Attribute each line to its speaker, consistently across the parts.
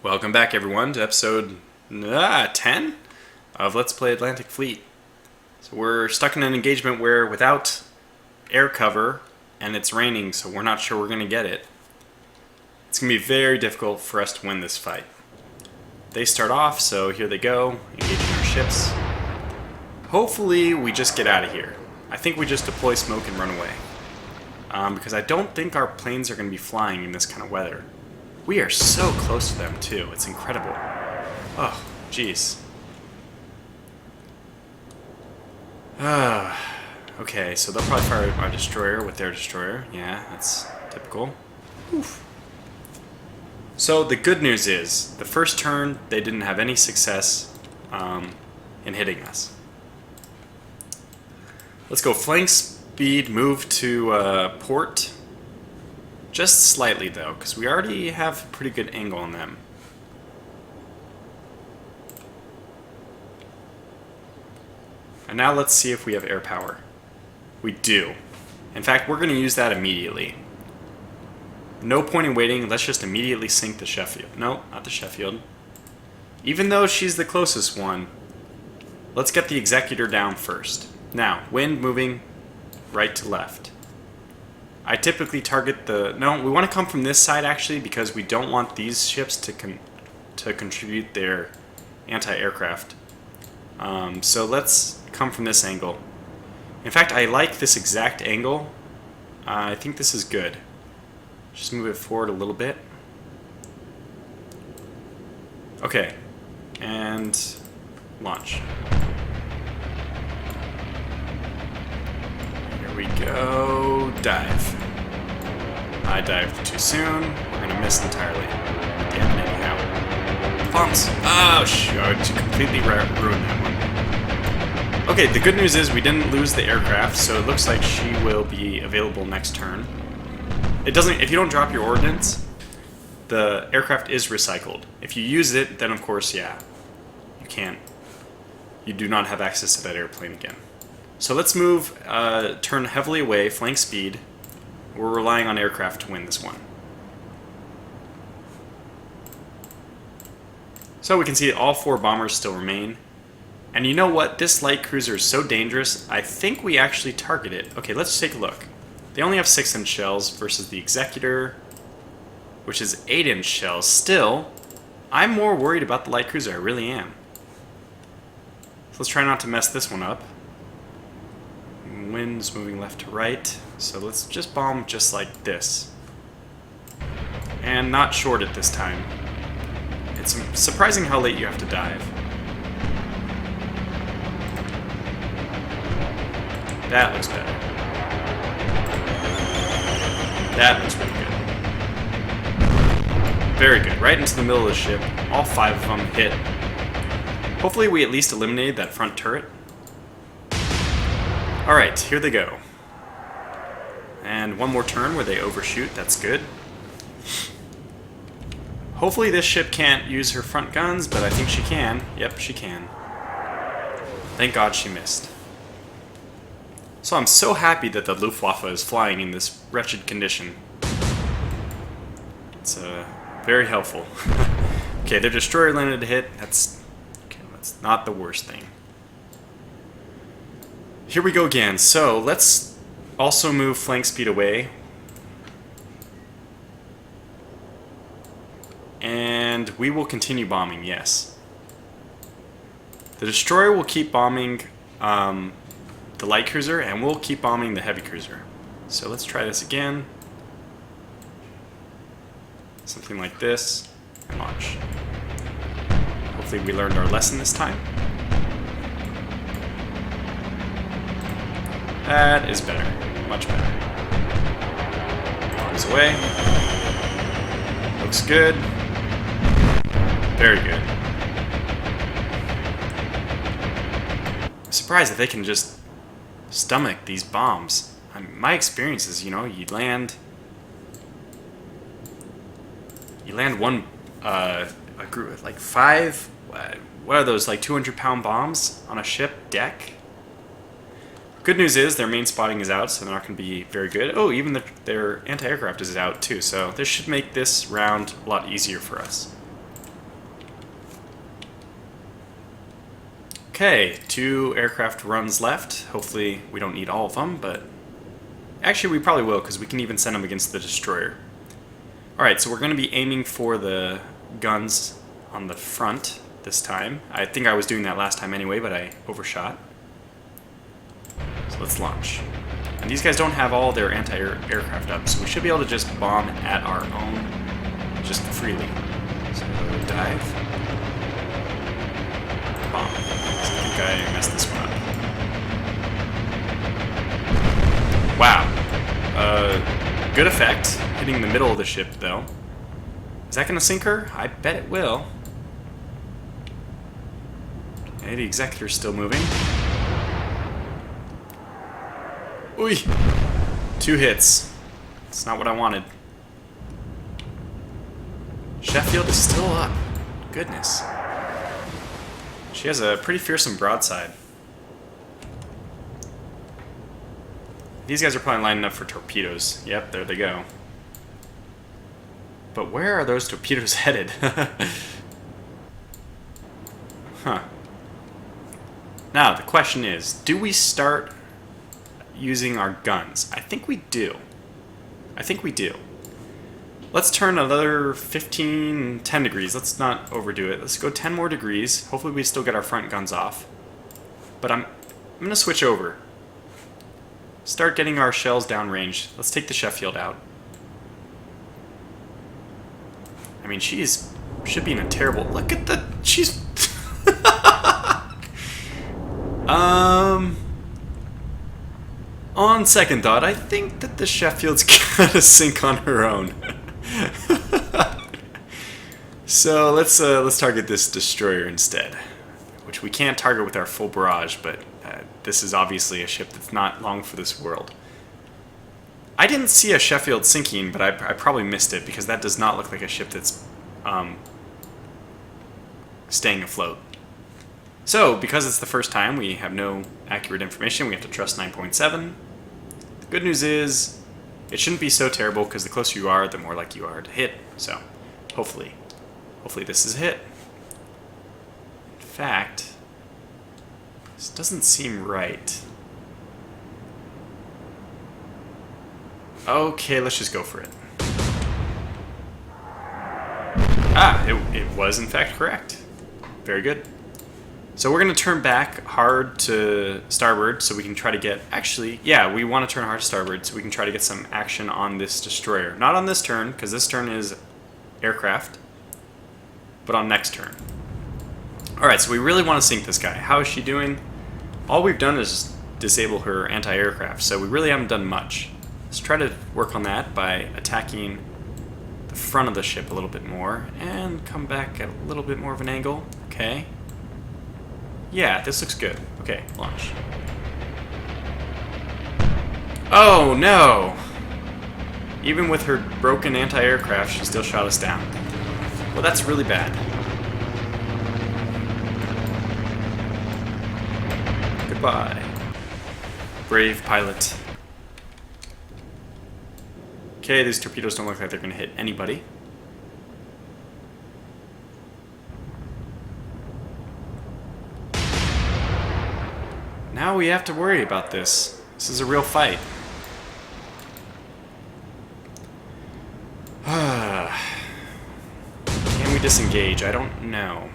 Speaker 1: Welcome back, everyone, to episode 10 of Let's Play Atlantic Fleet. So we're stuck in an engagement where without air cover, and it's raining, so we're not sure we're going to get it. It's going to be very difficult for us to win this fight. They start off, so here they go, engaging our ships. Hopefully we just get out of here. I think we just deploy smoke and run away. Because I don't think our planes are going to be flying in this kind of weather. We are so close to them, too. It's incredible. Oh, jeez. Okay, so they'll probably fire our destroyer with their destroyer. Yeah, that's typical. Oof. So the good news is, the first turn, they didn't have any success in hitting us. Let's go flank speed, move to port. Just slightly, though, because we already have a pretty good angle on them. And now let's see if we have air power. We do. In fact, we're going to use that immediately. No point in waiting, let's just immediately sink the Sheffield. No, not the Sheffield. Even though she's the closest one, let's get the Executor down first. Now, wind moving right to left. I typically target the... No, we want to come from this side, actually, because we don't want these ships to contribute their anti-aircraft. So let's come from this angle. In fact, I like this exact angle. I think this is good. Just move it forward a little bit. Okay. And launch. Here we go. Dive. I dived too soon. We're gonna miss entirely. Damn it, anyhow. Bombs! Oh, shoot. I completely ruined that one. Okay, the good news is we didn't lose the aircraft, so it looks like she will be available next turn. It doesn't... If you don't drop your ordnance, the aircraft is recycled. If you use it, then of course, yeah. You can't... You do not have access to that airplane again. So let's move, turn heavily away, flank speed. We're relying on aircraft to win this one. So we can see all 4 bombers still remain. And you know what? This light cruiser is so dangerous, I think we actually target it. Okay, let's take a look. They only have 6-inch shells versus the Executor, which is 8-inch shells. Still, I'm more worried about the light cruiser, I really am. So let's try not to mess this one up. Wind's moving left to right, so let's just bomb just like this. And not short it this time. It's surprising how late you have to dive. That looks better. That looks really good. Very good. Right into the middle of the ship. All 5 of them hit. Hopefully we at least eliminated that front turret. Alright, here they go. And one more turn where they overshoot, that's good. Hopefully this ship can't use her front guns, but I think she can. Yep, she can. Thank God she missed. So I'm so happy that the Luftwaffe is flying in this wretched condition. It's very helpful. Okay, their destroyer landed a hit. That's not the worst thing. Here we go again. So let's also move flank speed away. And we will continue bombing, yes. The destroyer will keep bombing the light cruiser, and we'll keep bombing the heavy cruiser. So let's try this again. Something like this, and launch. Hopefully we learned our lesson this time. That is better. Much better. Bombs away. Looks good. Very good. I'm surprised that they can just stomach these bombs. My experience is, you know, you land one, a group of like 5, what are those, like 200-pound bombs on a ship deck? Good news is their main spotting is out, so they're not going to be very good. Oh, even their anti-aircraft is out too, so this should make this round a lot easier for us. Okay, 2 aircraft runs left. Hopefully we don't need all of them, but actually we probably will, because we can even send them against the destroyer. Alright, so we're going to be aiming for the guns on the front this time. I think I was doing that last time anyway, but I overshot. So let's launch. And these guys don't have all their anti-aircraft up, so we should be able to just bomb at our own just freely. So dive. Bomb. So I think I messed this one up. Wow. Good effect. Hitting the middle of the ship, though. Is that going to sink her? I bet it will. Okay, the executor's still moving. Ooh! 2 hits. It's not what I wanted. Sheffield is still up. Goodness. She has a pretty fearsome broadside. These guys are probably lining up for torpedoes. Yep, there they go. But where are those torpedoes headed? Huh. Now, the question is, do we start using our guns? I think we do. I think we do. Let's turn another 10 degrees. Let's not overdo it. Let's go 10 more degrees. Hopefully we still get our front guns off. But I'm going to switch over. Start getting our shells downrange. Let's take the Sheffield out. I mean, should be in a terrible... Look at the... She's... On second thought, I think that the Sheffield's gonna sink on her own. So let's target this destroyer instead, which we can't target with our full barrage, but this is obviously a ship that's not long for this world. I didn't see a Sheffield sinking, but I probably missed it because that does not look like a ship that's staying afloat. So, because it's the first time, we have no accurate information. We have to trust 9.7. The good news is, it shouldn't be so terrible, because the closer you are, the more likely you are to hit. So, hopefully this is a hit. In fact, this doesn't seem right. Okay, let's just go for it. Ah, it was in fact correct. Very good. So we're going to turn back hard to starboard so we can try to get... Actually, yeah, we want to turn hard to starboard so we can try to get some action on this destroyer. Not on this turn, because this turn is aircraft, but on next turn. Alright, so we really want to sink this guy. How is she doing? All we've done is disable her anti-aircraft, so we really haven't done much. Let's try to work on that by attacking the front of the ship a little bit more and come back at a little bit more of an angle. Okay. Yeah, this looks good. Okay, launch. Oh, no! Even with her broken anti-aircraft, she still shot us down. Well, that's really bad. Goodbye. Brave pilot. Okay, these torpedoes don't look like they're going to hit anybody. Now we have to worry about this. This is a real fight. Can we disengage? I don't know.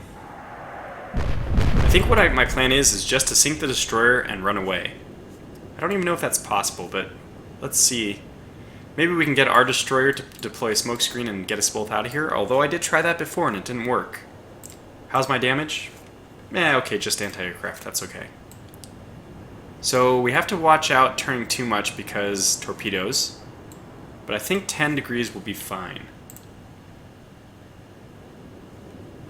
Speaker 1: I think what my plan is just to sink the destroyer and run away. I don't even know if that's possible, but let's see. Maybe we can get our destroyer to deploy a smokescreen and get us both out of here, although I did try that before and it didn't work. How's my damage? Okay, just anti-aircraft, that's okay. So we have to watch out turning too much because torpedoes, but I think 10 degrees will be fine.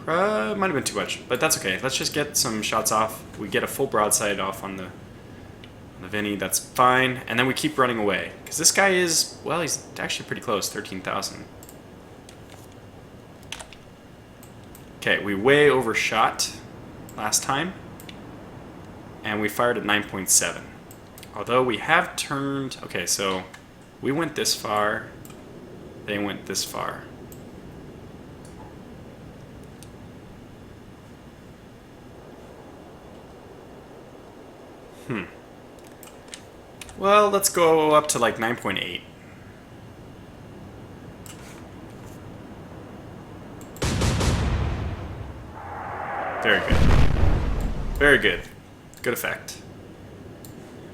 Speaker 1: Might have been too much, but that's okay. Let's just get some shots off. We get a full broadside off on the Vinny, that's fine, and then we keep running away. Because this guy is, well, he's actually pretty close, 13,000. Okay, we way overshot last time. And we fired at 9.7. Although we have turned... Okay, so we went this far. They went this far. Well, let's go up to like 9.8. Very good. Very good. Good effect.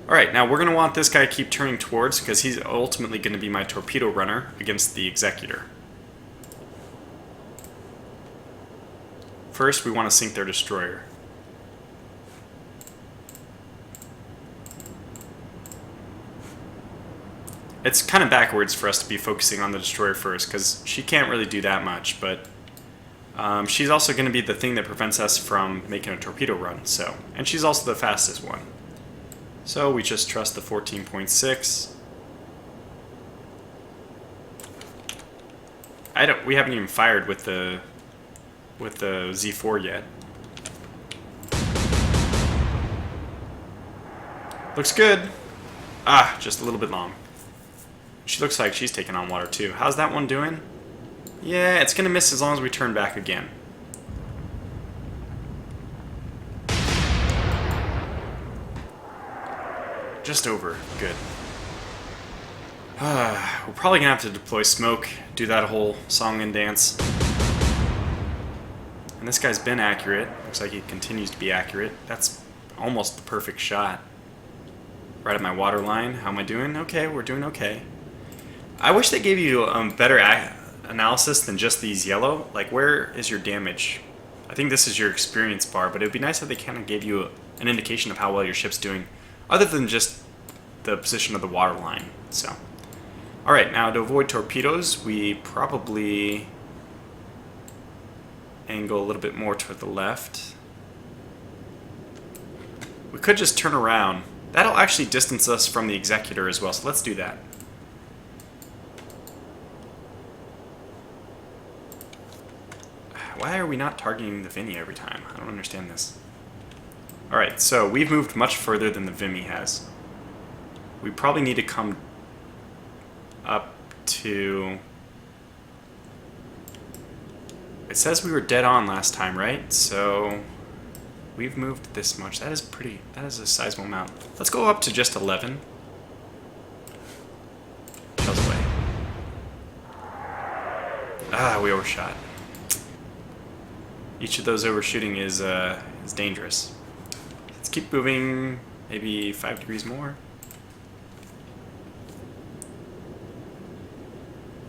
Speaker 1: Alright, now we're going to want this guy to keep turning towards because he's ultimately going to be my torpedo runner against the Executor. First, we want to sink their destroyer. It's kind of backwards for us to be focusing on the destroyer first because she can't really do that much, but she's also going to be the thing that prevents us from making a torpedo run. So, and she's also the fastest one. So we just trust the 14.6. We haven't even fired with the Z4 yet. Looks good. Ah, just a little bit long. She looks like she's taking on water too. How's that one doing? Yeah, it's gonna miss as long as we turn back again. Just over. Good. We're probably gonna have to deploy smoke, do that whole song and dance. And this guy's been accurate. Looks like he continues to be accurate. That's almost the perfect shot. Right at my water line. How am I doing? Okay, we're doing okay. I wish they gave you better analysis than just these yellow. Like, where is your damage? I think this is your experience bar, but it would be nice if they kind of gave you an indication of how well your ship's doing, other than just the position of the water line. So, alright, now to avoid torpedoes, we probably angle a little bit more toward the left. We could just turn around. That'll actually distance us from the Executor as well, so let's do that. Why are we not targeting the Vinny every time? I don't understand this. Alright, so we've moved much further than the Vimy has. We probably need to come up to... It says we were dead on last time, right? So we've moved this much. That is a sizable amount. Let's go up to just 11. Shells away. Ah, we overshot. Each of those overshooting is dangerous. Let's keep moving, maybe 5 degrees more.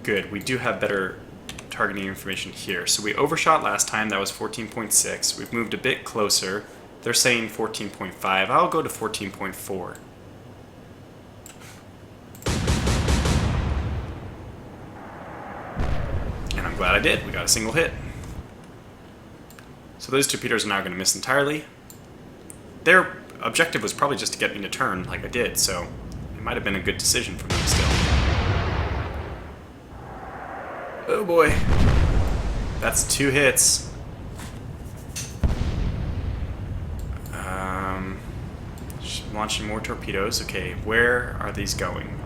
Speaker 1: Good, we do have better targeting information here. So we overshot last time, that was 14.6. We've moved a bit closer. They're saying 14.5. I'll go to 14.4. And I'm glad I did. We got a single hit. So those torpedoes are now going to miss entirely. Their objective was probably just to get me to turn like I did, so it might have been a good decision for them still. Oh boy. That's 2 hits. Launching more torpedoes. Okay, where are these going?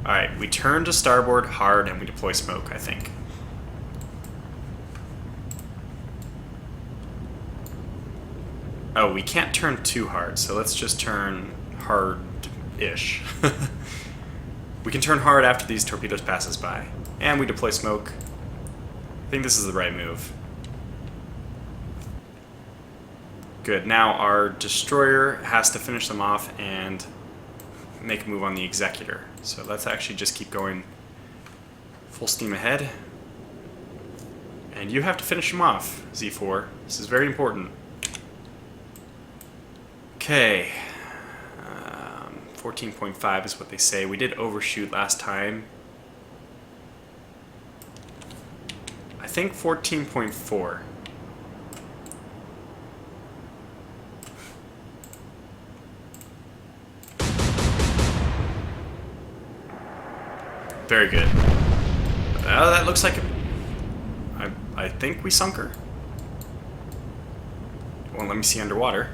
Speaker 1: Alright, we turn to starboard hard and we deploy smoke, I think. Oh, we can't turn too hard, so let's just turn hard-ish. We can turn hard after these torpedoes pass us by. And we deploy smoke. I think this is the right move. Good, now our destroyer has to finish them off and make a move on the Executor. So let's actually just keep going full steam ahead. And you have to finish them off, Z4. This is very important. Okay, 14.5 is what they say. We did overshoot last time. I think 14.4. Very good. That looks like I think we sunk her. Well, let me see underwater.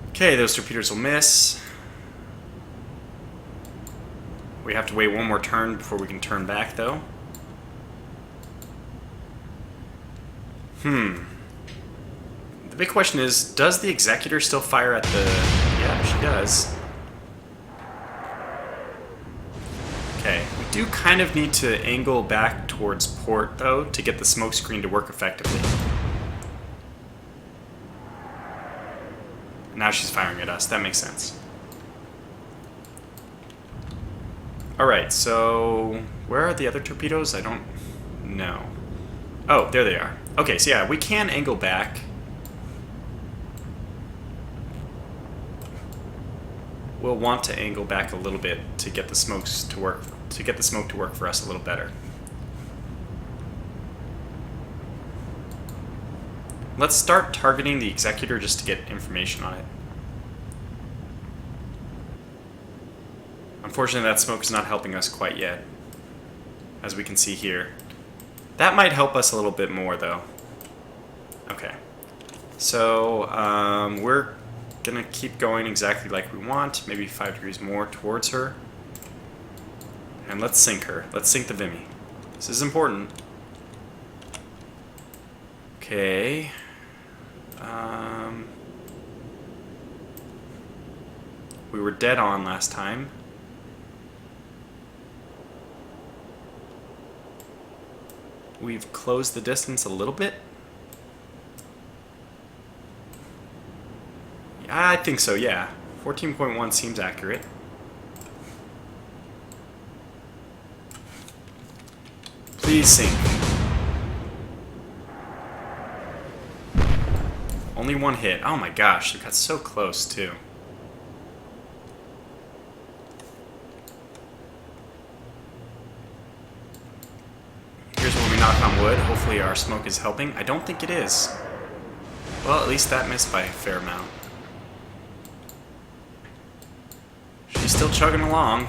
Speaker 1: Okay, those torpedoes will miss. We have to wait one more turn before we can turn back, though. The big question is, does the Executor still fire at the... Yeah, she does. Okay, we do kind of need to angle back towards port, though, to get the smoke screen to work effectively. Now she's firing at us. That makes sense. Alright, so... Where are the other torpedoes? I don't know. Oh, there they are. Okay, so yeah, we can angle back. We'll want to angle back a little bit to get the smokes to work, for us a little better. Let's start targeting the Executor just to get information on it. Unfortunately, that smoke is not helping us quite yet, as we can see here. That might help us a little bit more, though. Okay. So, we're gonna keep going exactly like we want, maybe 5 degrees more towards her. And let's sink her. Let's sink the Vimy. This is important. Okay. We were dead on last time. We've closed the distance a little bit. I think so, yeah. 14.1 seems accurate. Please sink. Only one hit. Oh my gosh, it got so close too. Here's where we knock on wood. Hopefully our smoke is helping. I don't think it is. Well, at least that missed by a fair amount. She's still chugging along.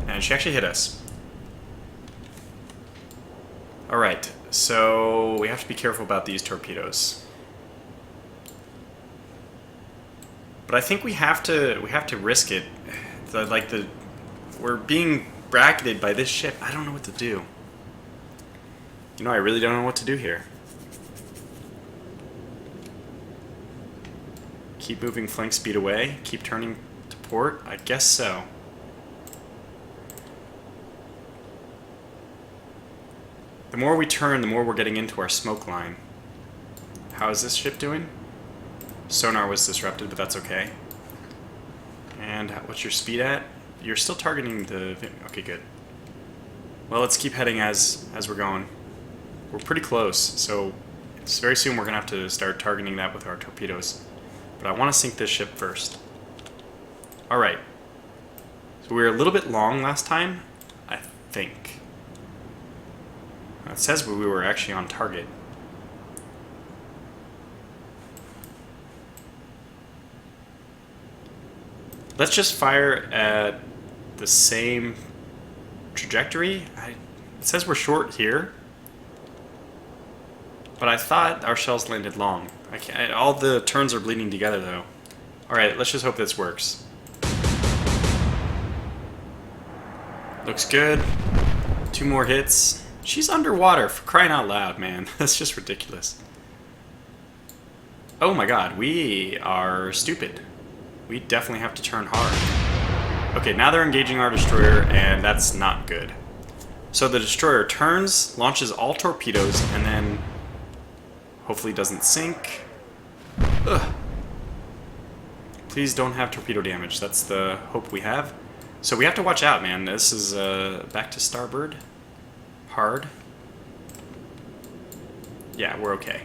Speaker 1: And she actually hit us. Alright, so we have to be careful about these torpedoes. But I think we have to risk it. We're being bracketed by this ship. I don't know what to do. You know, I really don't know what to do here. Keep moving flank speed away. Keep turning to port. I guess so. The more we turn, the more we're getting into our smoke line. How is this ship doing? Sonar was disrupted, but that's okay. And what's your speed at? You're still targeting the... Okay, good. Well, let's keep heading as we're going. We're pretty close, so very soon we're going to have to start targeting that with our torpedoes. But I want to sink this ship first. Alright. So we were a little bit long last time, I think. It says we were actually on target. Let's just fire at the same trajectory. It says we're short here, but I thought our shells landed long. All the turns are bleeding together though. Alright, let's just hope this works. Looks good. 2 more hits. She's underwater, for crying out loud, man. That's just ridiculous. Oh my god, we are stupid. We definitely have to turn hard. Okay, now they're engaging our destroyer, and that's not good. So the destroyer turns, launches all torpedoes, and then hopefully doesn't sink. Ugh. Please don't have torpedo damage. That's the hope we have. So we have to watch out, man. This is back to starboard. Hard. Yeah, we're okay.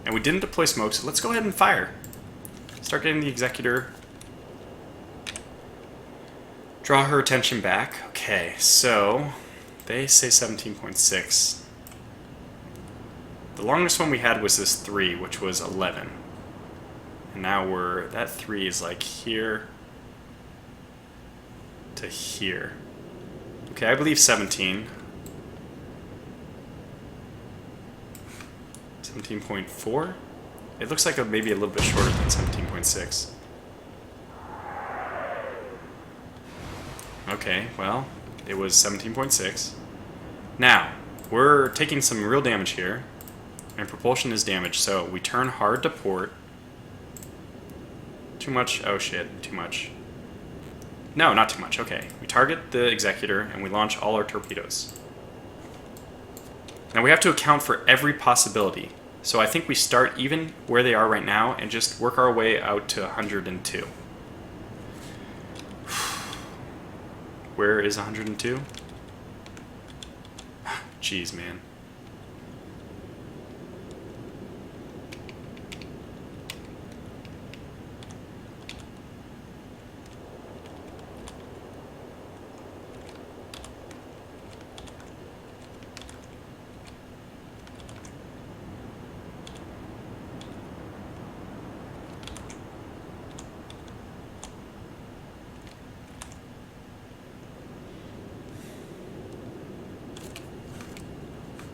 Speaker 1: And we didn't deploy smoke, so let's go ahead and fire. Start getting the Executor. Draw her attention back. Okay, so they say 17.6. The longest one we had was this 3, which was 11. And now that 3 is like here to here. Okay, I believe 17. 17.4? It looks like maybe a little bit shorter than 17.6. Okay, well, it was 17.6. Now, we're taking some real damage here. And propulsion is damaged, so we turn hard to port. Too much? Oh shit, too much. No, not too much, okay. We target the executor and we launch all our torpedoes. Now we have to account for every possibility. So I think we start even where they are right now and just work our way out to 102. Where is 102? Jeez, man.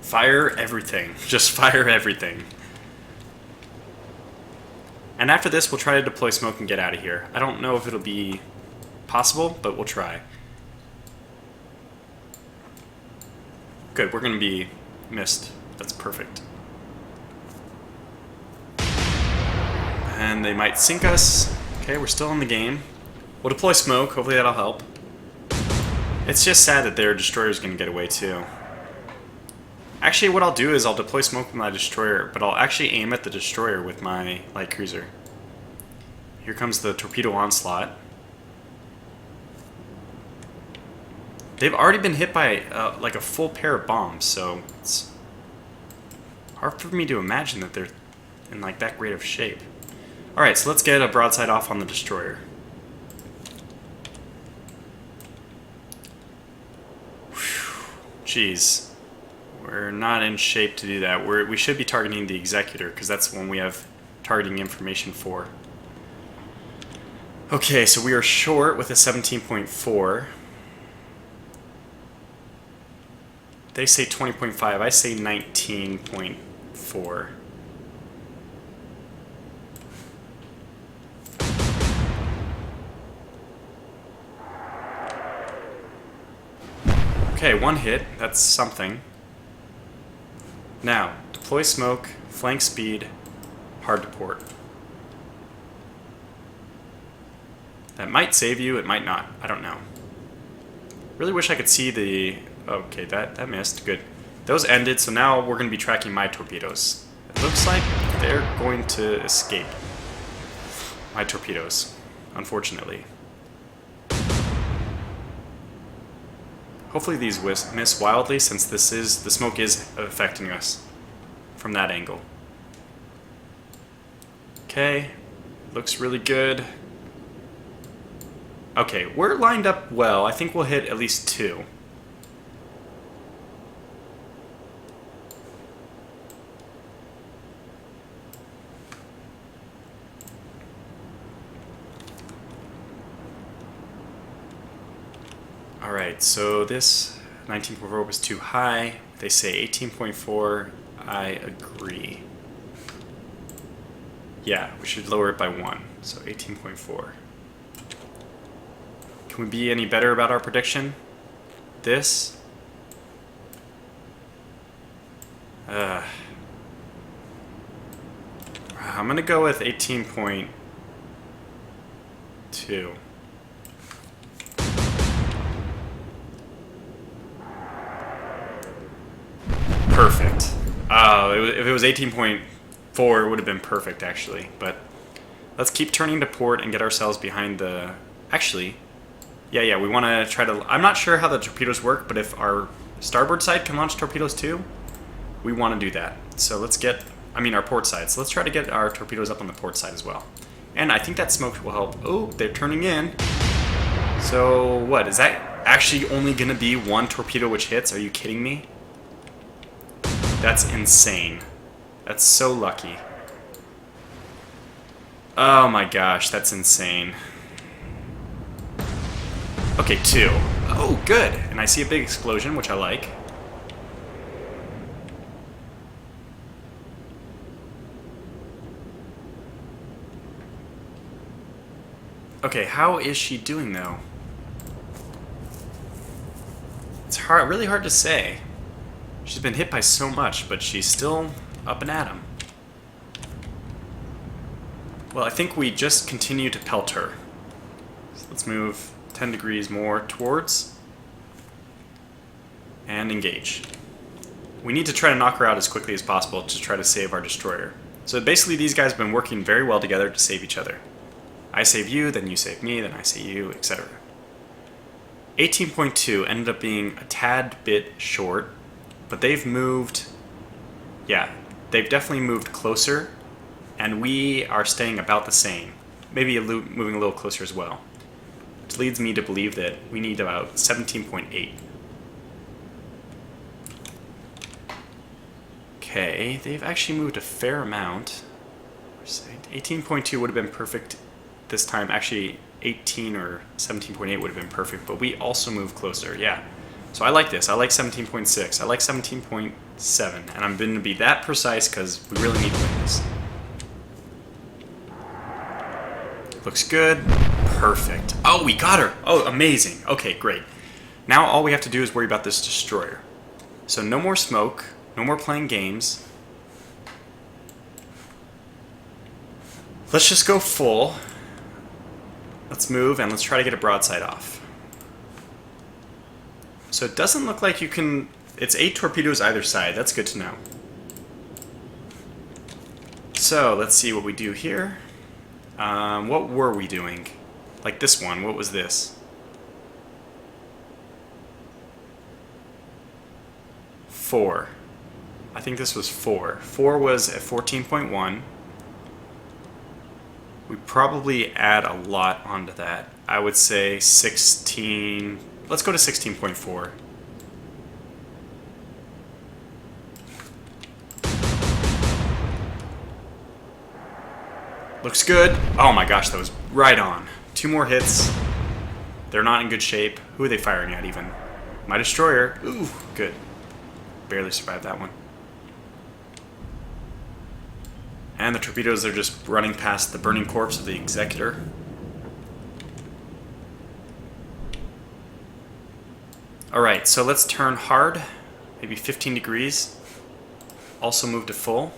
Speaker 1: Fire everything. Just fire everything. And after this, we'll try to deploy smoke and get out of here. I don't know if it'll be possible, but we'll try. Good, we're going to be missed. That's perfect. And they might sink us. Okay, we're still in the game. We'll deploy smoke. Hopefully that'll help. It's just sad that their destroyer's going to get away too. Actually, what I'll do is I'll deploy smoke with my destroyer, but I'll actually aim at the destroyer with my light cruiser. Here comes the torpedo onslaught. They've already been hit by like a full pair of bombs, so it's hard for me to imagine that they're in like that great of shape. Alright, so let's get a broadside off on the destroyer. Whew. Jeez. We're not in shape to do that. We should be targeting the executor, because that's the one we have targeting information for. Okay, so we are short with a 17.4. They say 20.5. I say 19.4. Okay, one hit. That's something. Now, deploy smoke, flank speed, hard to port. That might save you, it might not. I don't know. Really wish I could see the... Okay, that missed. Good. Those ended, so now we're going to be tracking my torpedoes. It looks like they're going to escape my torpedoes, unfortunately. Hopefully these miss wildly, since the smoke is affecting us from that angle. Okay, looks really good. Okay, we're lined up well. I think we'll hit at least 2. Alright, so this 19.4 was too high. They say 18.4. I agree. Yeah, we should lower it by 1. So 18.4. Can we be any better about our prediction? This? I'm gonna go with 18.2. Perfect. If it was 18.4, it would have been perfect, actually. But let's keep turning to port and get ourselves behind the... Actually, yeah, we want to try to... I'm not sure how the torpedoes work, but if our starboard side can launch torpedoes too, we want to do that. So let's get... our port side. So let's try to get our torpedoes up on the port side as well. And I think that smoke will help. Oh, they're turning in. So what? Is that actually only going to be 1 torpedo which hits? Are you kidding me? That's insane. That's so lucky. Oh my gosh, that's insane. Okay, 2. Oh, good. And I see a big explosion, which I like. Okay, how is she doing though? It's really hard to say. She's been hit by so much, but she's still up and at him. Well, I think we just continue to pelt her. So let's move 10 degrees more towards and engage. We need to try to knock her out as quickly as possible to try to save our destroyer. So basically these guys have been working very well together to save each other. I save you, then you save me, then I save you, etc. 18.2 ended up being a tad bit short, but they've moved, yeah, they've definitely moved closer, and we are staying about the same. Maybe moving a little closer as well. Which leads me to believe that we need about 17.8. Okay, they've actually moved a fair amount. 18.2 would have been perfect this time. Actually, 18 or 17.8 would have been perfect, but we also moved closer, yeah. So I like this. I like 17.6. I like 17.7, and I'm going to be that precise because we really need to win this. Looks good. Perfect. Oh, we got her. Oh, amazing. Okay, great. Now all we have to do is worry about this destroyer. So no more smoke. No more playing games. Let's just go full. Let's move and let's try to get a broadside off. So it doesn't look like you can... It's 8 torpedoes either side. That's good to know. So let's see what we do here. What were we doing? Like this one. What was this? 4. I think this was 4. 4 was at 14.1. We probably add a lot onto that. I would say 16... Let's go to 16.4. Looks good. Oh my gosh, that was right on. 2 more hits. They're not in good shape. Who are they firing at even? My destroyer. Ooh, good. Barely survived that one. And the torpedoes are just running past the burning corpse of the Executor. Alright, so let's turn hard, maybe 15 degrees. Also move to full.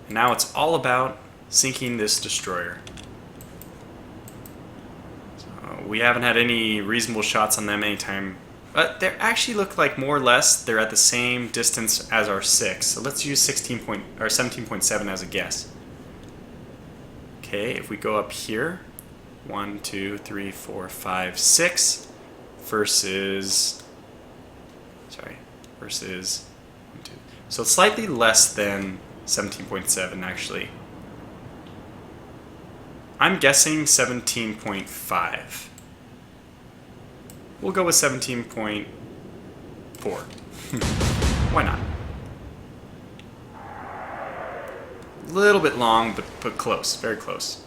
Speaker 1: And now it's all about sinking this destroyer. So we haven't had any reasonable shots on them anytime. But they actually look like more or less they're at the same distance as our 6. So let's use 17.7 as a guess. Okay, if we go up here, 1, 2, 3, 4, 5, 6 versus 1, 2. So it's slightly less than 17.7 actually. I'm guessing 17.5. We'll go with 17.4. Why not? A little bit long, but close. Very close.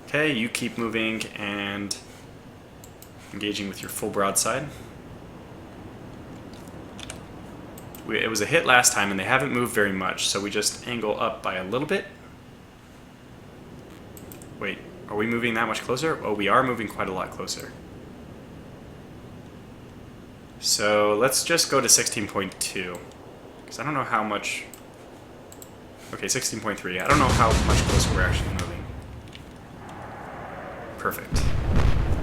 Speaker 1: Okay, you keep moving and engaging with your full broadside. It was a hit last time, and they haven't moved very much, so we just angle up by a little bit. Wait, are we moving that much closer? Oh, we are moving quite a lot closer. So let's just go to 16.2, because I don't know how much... Okay, 16.3. I don't know how much closer we're actually moving. Perfect.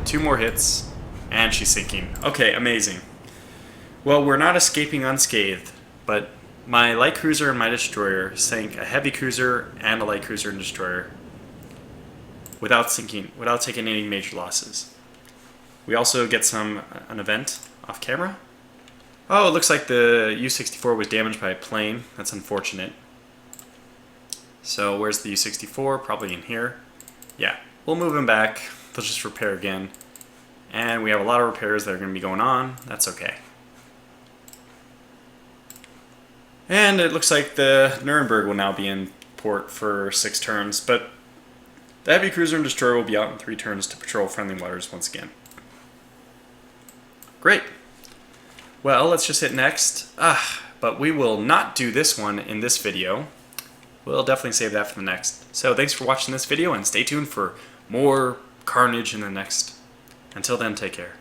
Speaker 1: 2 more hits, and she's sinking. Okay, amazing. Well, we're not escaping unscathed, but my light cruiser and my destroyer sank a heavy cruiser and a light cruiser and destroyer without taking any major losses. We also get an event off camera. Oh, it looks like the U-64 was damaged by a plane. That's unfortunate. So where's the U-64? Probably in here. Yeah, we'll move him back. Let's just repair again. And we have a lot of repairs that are going to be going on. That's okay. And it looks like the Nuremberg will now be in port for 6 turns, but the heavy cruiser and destroyer will be out in 3 turns to patrol friendly waters once again. Great. Well, let's just hit next. But we will not do this one in this video. We'll definitely save that for the next. So thanks for watching this video, and stay tuned for more carnage in the next. Until then, take care.